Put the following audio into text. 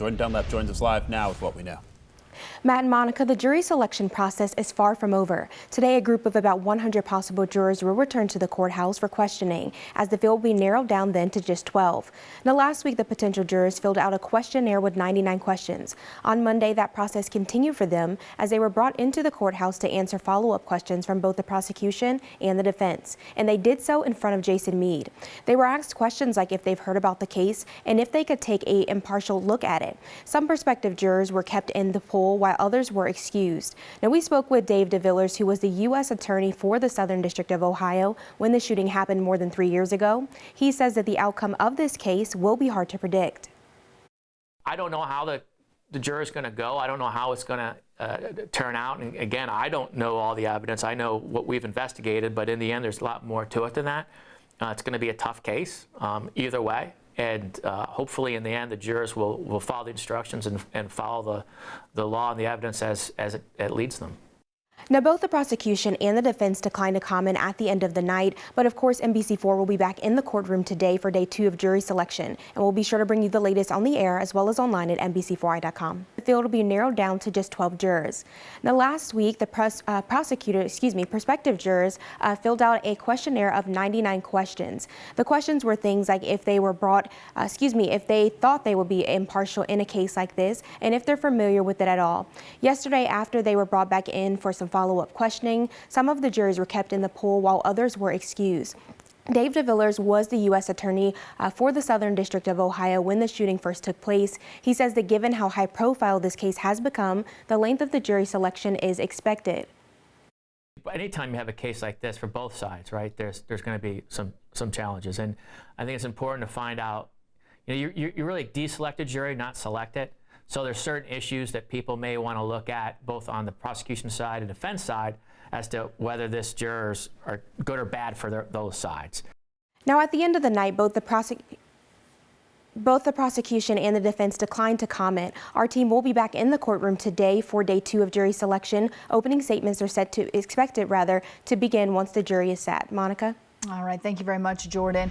Jordan Dunlap joins us live now with what we know. Matt and Monica, the jury selection process is far from over. Today, a group of about 100 possible jurors will return to the courthouse for questioning, as the field will be narrowed down then to just 12. Now, last week, the potential jurors filled out a questionnaire with 99 questions. On Monday, that process continued for them as they were brought into the courthouse to answer follow-up questions from both the prosecution and the defense, and they did so in front of Jason Meade. They were asked questions like if they've heard about the case and if they could take an impartial look at it. Some prospective jurors were kept in the pool while others were excused. Now, we spoke with Dave DeVillers, who was the U.S. Attorney for the Southern District of Ohio when the shooting happened more than 3 years ago. He says that the outcome of this case will be hard to predict. I don't know how the jury's going to go. I don't know how it's going to turn out. And again, I don't know all the evidence. I know what we've investigated, but in the end, there's a lot more to it than that. It's going to be a tough case either way. And hopefully, in the end, the jurors will follow the instructions and follow the law and the evidence as it leads them. Now, both the prosecution and the defense declined to comment at the end of the night, but of course, NBC4 will be back in the courtroom today for day 2 of jury selection, and we'll be sure to bring you the latest on the air as well as online at NBC4i.com. The field will be narrowed down to just 12 jurors. Now, last week, the prospective jurors filled out a questionnaire of 99 questions. The questions were things like if they were if they thought they would be impartial in a case like this, and if they're familiar with it at all. Yesterday, after they were brought back in for some follow-up questioning, some of the jurors were kept in the pool while others were excused. Dave DeVillers was the U.S. Attorney for the Southern District of Ohio when the shooting first took place. He says that given how high profile this case has become, the length of the jury selection is expected. Anytime you have a case like this for both sides, right, there's going to be some challenges. And I think it's important to find out, you really deselect a jury, not select it. So there's certain issues that people may want to look at both on the prosecution side and defense side as to whether this jurors are good or bad for those sides. Now, at the end of the night, both the prosecution and the defense declined to comment. Our team will be back in the courtroom today for day 2 of jury selection. Opening statements are expected to begin once the jury is set. Monica? All right. Thank you very much, Jordan.